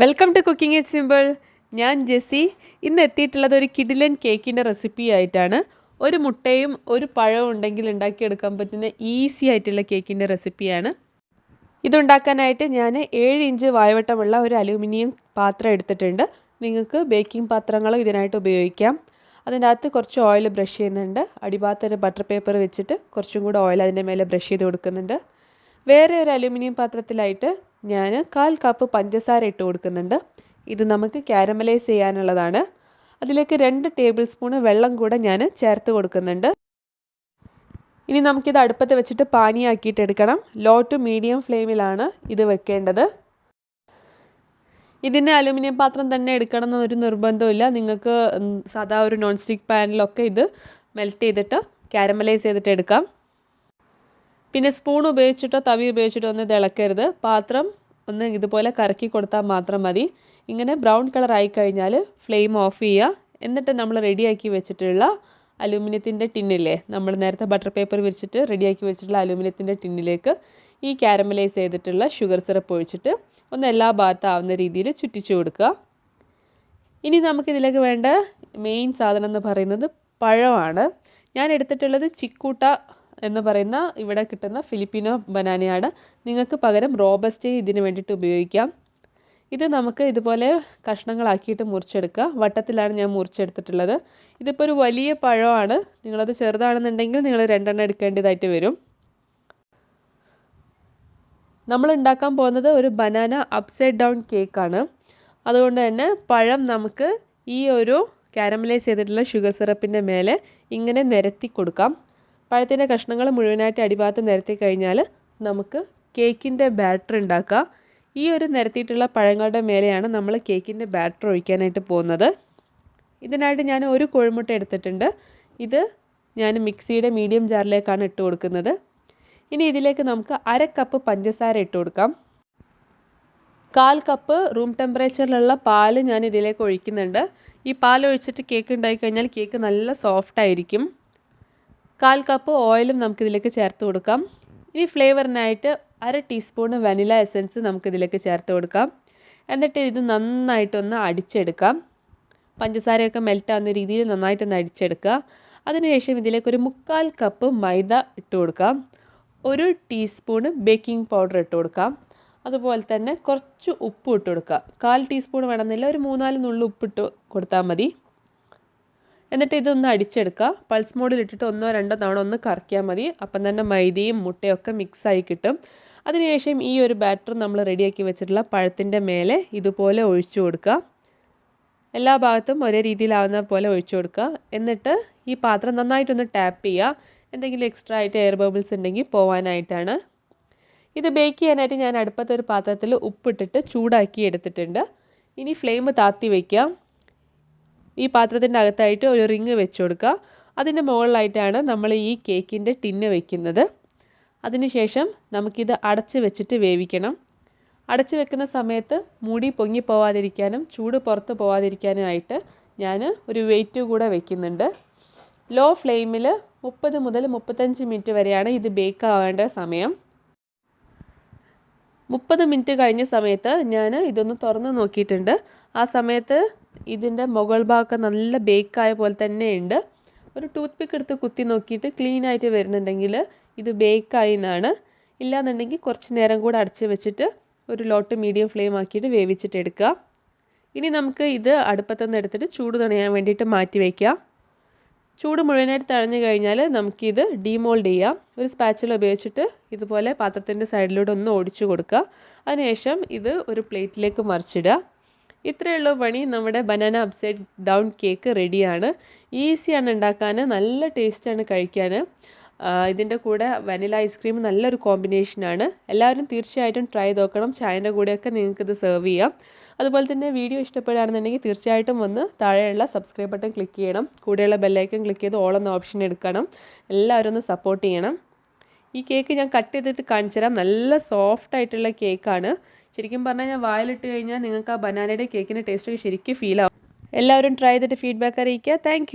Welcome to cooking it simple. ഞാൻ ജെസ്സി. ഇന്ന് എത്തിയിട്ടുള്ളത് ഒരു കിഡിലൻ കേക്കിൻ്റെ റെസിപ്പി ആയിട്ടാണ്. ഒരു മുട്ടയും ഒരു പഴവും ഉണ്ടെങ്കിൽ ഉണ്ടാക്കിയെടുക്കാൻ പറ്റുന്ന ഈസി ആയിട്ടുള്ള കേക്കിൻ്റെ റെസിപ്പിയാണ്. ഇതുണ്ടാക്കാനായിട്ട് ഞാൻ 7 ഇഞ്ച് വായവട്ടമുള്ള ഒരു അലൂമിനിയം പാത്രം എടുത്തിട്ടുണ്ട്. നിങ്ങൾക്ക് ബേക്കിംഗ് പാത്രങ്ങൾ ഇതിനായിട്ട് ഉപയോഗിക്കാം. അതിൻ്റെ അകത്ത് കുറച്ച് ഓയിൽ ബ്രഷ് ചെയ്യുന്നുണ്ട്. അടിഭാഗത്തൊരു ബട്ടർ പേപ്പർ വെച്ചിട്ട് കുറച്ചും കൂടെ ഓയിൽ അതിൻ്റെ മേലെ ബ്രഷ് ചെയ്ത് കൊടുക്കുന്നുണ്ട്. വേറെ ഒരു അലൂമിനിയം പാത്രത്തിലായിട്ട് ഞാൻ 1/4 കപ്പ് പഞ്ചസാര ഇട്ട് കൊടുക്കുന്നുണ്ട്. ഇത് നമുക്ക് കാരമലൈസ് ചെയ്യാനുള്ളതാണ്. അതിലേക്ക് 2 ടേബിൾ സ്പൂൺ വെള്ളം കൂടെ ഞാൻ ചേർത്ത് കൊടുക്കുന്നുണ്ട്. ഇനി നമുക്കിത് അടുപ്പത്ത് വെച്ചിട്ട് പാനിയാക്കിയിട്ട് എടുക്കണം. ലോ ടു മീഡിയം ഫ്ലെയിമിലാണ് ഇത് വെക്കേണ്ടത്. ഇതിന് അലൂമിനിയം പാത്രം തന്നെ എടുക്കണം എന്നൊരു നിർബന്ധമില്ല. നിങ്ങൾക്ക് സാധാ ഒരു നോൺ സ്റ്റിക്ക് പാനിലൊക്കെ ഇത് മെൽറ്റ് ചെയ്തിട്ട് കാരമലൈസ് ചെയ്തിട്ട് എടുക്കാം. പിന്നെ സ്പൂൺ ഉപയോഗിച്ചിട്ടോ തവി ഉപയോഗിച്ചിട്ടോ ഒന്നും ഇത് ഇളക്കരുത്. പാത്രം ഒന്ന് ഇതുപോലെ കറക്കി കൊടുത്താൽ മാത്രം മതി. ഇങ്ങനെ ബ്രൗൺ കളർ ആയി കഴിഞ്ഞാൽ ഫ്ലെയിം ഓഫ് ചെയ്യുക. എന്നിട്ട് നമ്മൾ റെഡിയാക്കി വെച്ചിട്ടുള്ള അലൂമിനിയത്തിൻ്റെ ടിന്നില്ലേ, നമ്മൾ നേരത്തെ ബട്ടർ പേപ്പർ വിരിച്ചിട്ട് റെഡിയാക്കി വെച്ചിട്ടുള്ള അലൂമിനിയത്തിൻ്റെ ടിന്നിലേക്ക് ഈ കാരമലൈസ് ചെയ്തിട്ടുള്ള ഷുഗർ സിറപ്പ് ഒഴിച്ചിട്ട് ഒന്ന് എല്ലാ ഭാഗത്താവുന്ന രീതിയിൽ ചുറ്റിച്ചു കൊടുക്കുക. ഇനി നമുക്കിതിലേക്ക് വേണ്ട മെയിൻ സാധനം എന്ന് പറയുന്നത് പഴമാണ്. ഞാൻ എടുത്തിട്ടുള്ളത് ചിക്കൂട്ട എന്ന് പറയുന്ന ഇവിടെ കിട്ടുന്ന ഫിലിപ്പിനോ ബനാനയാണ്. നിങ്ങൾക്ക് പകരം റോബസ്റ്റേ ഇതിന് വേണ്ടിയിട്ട് ഉപയോഗിക്കാം. ഇത് നമുക്ക് ഇതുപോലെ കഷ്ണങ്ങളാക്കിയിട്ട് മുറിച്ചെടുക്കുക. വട്ടത്തിലാണ് ഞാൻ മുറിച്ചെടുത്തിട്ടുള്ളത്. ഇതിപ്പോൾ ഒരു വലിയ പഴമാണ്. നിങ്ങളത് ചെറുതാണെന്നുണ്ടെങ്കിൽ നിങ്ങൾ 2 എണ്ണം എടുക്കേണ്ടതായിട്ട് വരും. നമ്മൾ ഉണ്ടാക്കാൻ പോകുന്നത് ഒരു ബനാന അപ്സൈഡ് ഡൗൺ കേക്കാണ്. അതുകൊണ്ട് തന്നെ പഴം നമുക്ക് ഈ ഒരു കാരമലൈസ് ചെയ്തിട്ടുള്ള ഷുഗർ സിറപ്പിൻ്റെ മേലെ ഇങ്ങനെ നിരത്തി കൊടുക്കാം. പഴത്തിൻ്റെ കഷ്ണങ്ങൾ മുഴുവനായിട്ട് അടിഭാഗത്ത് നിരത്തി കഴിഞ്ഞാൽ നമുക്ക് കേക്കിൻ്റെ ബാറ്റർ ഉണ്ടാക്കാം. ഈ ഒരു നിരത്തിയിട്ടുള്ള പഴങ്ങളുടെ മേലെയാണ് നമ്മൾ കേക്കിൻ്റെ ബാറ്റർ ഒഴിക്കാനായിട്ട് പോകുന്നത്. ഇതിനായിട്ട് ഞാൻ ഒരു കോഴിമുട്ട എടുത്തിട്ടുണ്ട്. ഇത് ഞാൻ മിക്സിയുടെ മീഡിയം ജാറിലേക്കാണ് ഇട്ട് കൊടുക്കുന്നത്. ഇനി ഇതിലേക്ക് നമുക്ക് 1/2 കപ്പ് പഞ്ചസാര ഇട്ട് കൊടുക്കാം. 1/4 കപ്പ് റൂം ടെമ്പറേച്ചറിലുള്ള പാല് ഞാൻ ഇതിലേക്ക് ഒഴിക്കുന്നുണ്ട്. ഈ പാൽ ഒഴിച്ചിട്ട് കേക്ക് ഉണ്ടായിക്കഴിഞ്ഞാൽ കേക്ക് നല്ല സോഫ്റ്റ് ആയിരിക്കും. 1/4 കപ്പ് ഓയിലും നമുക്കിതിലേക്ക് ചേർത്ത് കൊടുക്കാം. ഇനി ഫ്ലേവറിനായിട്ട് 1/2 ടീസ്പൂൺ വനില എസൻസ് നമുക്കിതിലേക്ക് ചേർത്ത് കൊടുക്കാം. എന്നിട്ട് ഇത് നന്നായിട്ടൊന്ന് അടിച്ചെടുക്കാം. പഞ്ചസാരയൊക്കെ മെൽറ്റാവുന്ന രീതിയിൽ നന്നായിട്ടൊന്ന് അടിച്ചെടുക്കുക. അതിനുശേഷം ഇതിലേക്ക് ഒരു 3/4 കപ്പ് മൈദ ഇട്ട് കൊടുക്കാം. 1 ടീസ്പൂൺ ബേക്കിംഗ് പൗഡർ ഇട്ട് കൊടുക്കാം. അതുപോലെ തന്നെ കുറച്ച് ഉപ്പ് ഇട്ട് കൊടുക്കുക. 1/4 ടീസ്പൂൺ വേണമെന്നില്ല, ഒരു 3-4 നുള്ളു ഉപ്പിട്ട് കൊടുത്താൽ മതി. എന്നിട്ട് ഇതൊന്ന് അടിച്ചെടുക്കുക. പൾസ് മോഡിൽ ഇട്ടിട്ട് 1-2 തവണ ഒന്ന് കറക്കിയാൽ മതി. അപ്പം തന്നെ മൈദയും മുട്ടയൊക്കെ മിക്സായി കിട്ടും. അതിനുശേഷം ഈ ഒരു ബാറ്റർ നമ്മൾ റെഡിയാക്കി വെച്ചിട്ടുള്ള പഴത്തിൻ്റെ മേലെ ഇതുപോലെ ഒഴിച്ചു കൊടുക്കുക. എല്ലാ ഭാഗത്തും ഒരേ രീതിയിലാവുന്ന പോലെ ഒഴിച്ചു കൊടുക്കുക. എന്നിട്ട് ഈ പാത്രം നന്നായിട്ടൊന്ന് ടാപ്പ് ചെയ്യുക. എന്തെങ്കിലും എക്സ്ട്രാ ആയിട്ട് എയർ ബബിൾസ് ഉണ്ടെങ്കിൽ പോകാനായിട്ടാണ്. ഇത് ബേക്ക് ചെയ്യാനായിട്ട് ഞാൻ അടുപ്പത്തൊരു പാത്രത്തിൽ ഉപ്പിട്ടിട്ട് ചൂടാക്കി എടുത്തിട്ടുണ്ട്. ഇനി ഫ്ലെയിം താത്തി വയ്ക്കാം. ഈ പാത്രത്തിൻ്റെ അകത്തായിട്ട് ഒരു റിങ് വെച്ച് കൊടുക്കുക. അതിൻ്റെ മുകളിലായിട്ടാണ് നമ്മൾ ഈ കേക്കിൻ്റെ ടിന്ന് വെക്കുന്നത്. അതിനുശേഷം നമുക്കിത് അടച്ച് വെച്ചിട്ട് വേവിക്കണം. അടച്ച് വെക്കുന്ന സമയത്ത് മൂടി പൊങ്ങി പോവാതിരിക്കാനും ചൂട് പുറത്ത് പോവാതിരിക്കാനുമായിട്ട് ഞാൻ ഒരു വെയിറ്റ് കൂടെ വെക്കുന്നുണ്ട്. ലോ ഫ്ലെയിമിൽ 30 മുതൽ 35 മിനിറ്റ് വരെയാണ് ഇത് ബേക്ക് ആവേണ്ട സമയം. 30 മിനിറ്റ് കഴിഞ്ഞ സമയത്ത് ഞാൻ ഇതൊന്ന് തുറന്ന് നോക്കിയിട്ടുണ്ട്. ആ സമയത്ത് ഇതിൻ്റെ മുകൾ ഭാഗമൊക്കെ നല്ല ബേക്കായ പോലെ തന്നെ ഉണ്ട്. ഒരു ടൂത്ത് പിക്ക് എടുത്ത് കുത്തി നോക്കിയിട്ട് ക്ലീൻ ആയിട്ട് വരുന്നുണ്ടെങ്കിൽ ഇത് ബേക്കായി എന്നാണ്. ഇല്ലാന്നുണ്ടെങ്കിൽ കുറച്ച് നേരം കൂടെ അടച്ച് വെച്ചിട്ട് ഒരു ലോ ടു മീഡിയം ഫ്ലെയിം ആക്കിയിട്ട് വേവിച്ചിട്ട് എടുക്കുക. ഇനി നമുക്ക് ഇത് അടുപ്പത്തുനിന്ന് എടുത്തിട്ട് ചൂട് തണിയാൻ വേണ്ടിയിട്ട് മാറ്റി വയ്ക്കാം. ചൂട് മുഴുവനായിട്ട് തണിഞ്ഞു കഴിഞ്ഞാൽ നമുക്കിത് ഡീമോൾഡ് ചെയ്യാം. ഒരു സ്പാച്ചുല ഉപയോഗിച്ചിട്ട് ഇതുപോലെ പാത്രത്തിൻ്റെ സൈഡിലൂടെ ഒന്ന് ഓടിച്ചു കൊടുക്കുക. അതിനുശേഷം ഇത് ഒരു പ്ലേറ്റിലേക്ക് മറിച്ചിടുക. ഇത്രയേ ഉള്ളൂ പണി. നമ്മുടെ ബനാന അപ്സൈഡ് ഡൗൺ കേക്ക് റെഡിയാണ്. ഈസിയാണ് ഉണ്ടാക്കാൻ, നല്ല ടേസ്റ്റാണ് കഴിക്കാൻ. ഇതിൻ്റെ കൂടെ വനില ഐസ്ക്രീം നല്ലൊരു കോമ്പിനേഷനാണ്. എല്ലാവരും തീർച്ചയായിട്ടും ട്രൈ നോക്കണം. ചായൻ്റെ കൂടെയൊക്കെ നിങ്ങൾക്കിത് സെർവ് ചെയ്യാം. അതുപോലെ തന്നെ വീഡിയോ ഇഷ്ടപ്പെടുകയാണെന്നുണ്ടെങ്കിൽ തീർച്ചയായിട്ടും വന്ന് താഴെയുള്ള സബ്സ്ക്രൈബ് ബട്ടൺ ക്ലിക്ക് ചെയ്യണം. കൂടെയുള്ള ബെല്ലൈക്കൺ ക്ലിക്ക് ചെയ്ത് ഓൾ എന്ന ഓപ്ഷൻ എടുക്കണം. എല്ലാവരും ഒന്ന് സപ്പോർട്ട് ചെയ്യണം. ഈ കേക്ക് ഞാൻ കട്ട് ചെയ്തിട്ട് കാണിച്ചു തരാം. നല്ല സോഫ്റ്റ് ആയിട്ടുള്ള കേക്കാണ്. ശരിക്കും പറഞ്ഞാൽ ഞാൻ വായിലിട്ട് കഴിഞ്ഞാൽ നിങ്ങൾക്ക് ആ ബനാനയുടെ കേക്കിൻ്റെ ടേസ്റ്റ് ശരിക്കും ഫീൽ ആവും. എല്ലാവരും ട്രൈ ചെയ്തിട്ട് ഫീഡ്ബാക്ക് അറിയിക്കുക. താങ്ക്